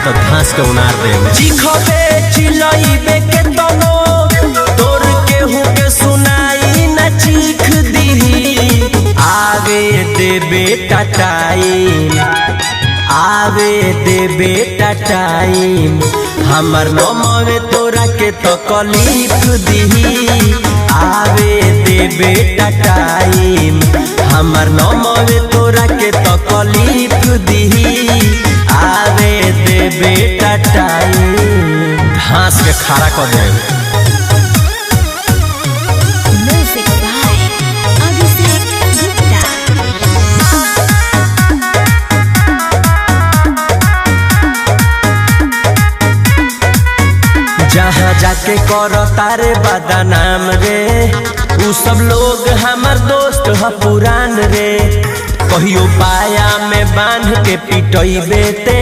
तो घास के उनार दे चिखबे चिलइबे के तनो तोर केहू के सुनाई न चीख दीही आवे दे बेटा टाइम आवे दे बेटा टाइम हमर नमवे तोरा के तकलीफ दीही आवे दे बेटा टाइम हमर नमवे तोरा के तकलीफ दीही आवे दे बेटा टाइम घास के खारा कर दे Music by Abhishek Gupta. जहाँ जाके करो तारे बदनाम रे उ सब लोग हमर दोस्त ह पुरान रे कहियो पाया में बांध के पिटई बेते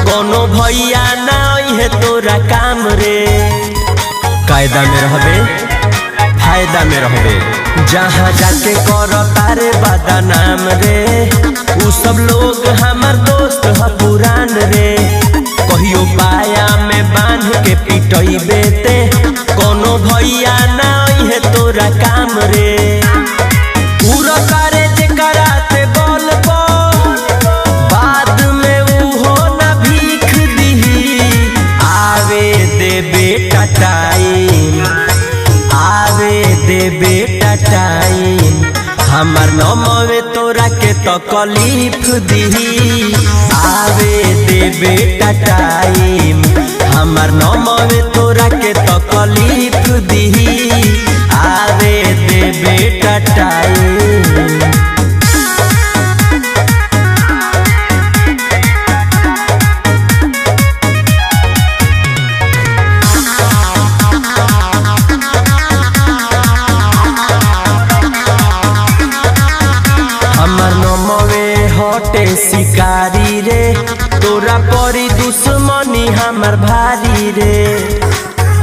कोनो भैया ना है तोरा काम रे कायदा में रहबे फायदा में रहबे जहाँ जाके करो तारे बदनाम रे उ सब लोग हमर दोस्त ह पुरान रे कहियो पाया में बांध के पिटई बेते कोनो भैया ना है तोरा काम रे पूरा करे जे कराते बोल बाद में उहो ना भीख दीही आवे दे बेटा टाइम आवे दे बेटा टाइम हमर नमवे तोरा के तकलीफ दीही आवे दे बेटा टाइम हमर नमवे तोरा के तकलीफ दीही आवे दे बेटा टाइम हमर नमवे हटे शिकारी रे तोरा परी दुश्मनी हमर भारी रे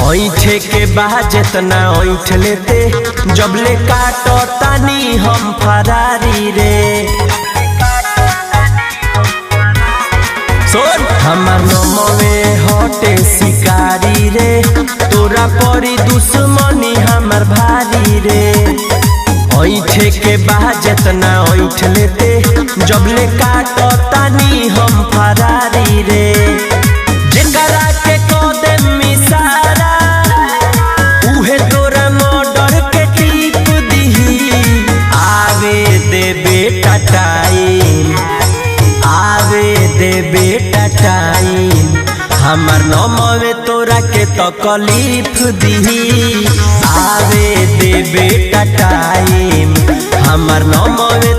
ऐठे के बाद जितना ऐठ लेते जबले काटो तानी हम फरारी रे सुन हमर नमवे हटे शिकारी रे तोरा परी दुश्मनी हमर भारी रे ऐठे के बाद जितना ऐठ लेते जबले काटो तानी हम फरारी रे जेकरा के कदे मिसारा उहे तोरा मर्डर के टीप दीही आवे दे बेटा टाइम आवे दे बेटा टाइम हमर नमवे तोरा के तकलीफ दीही आवे दे बेटा टाइम हमर नमवे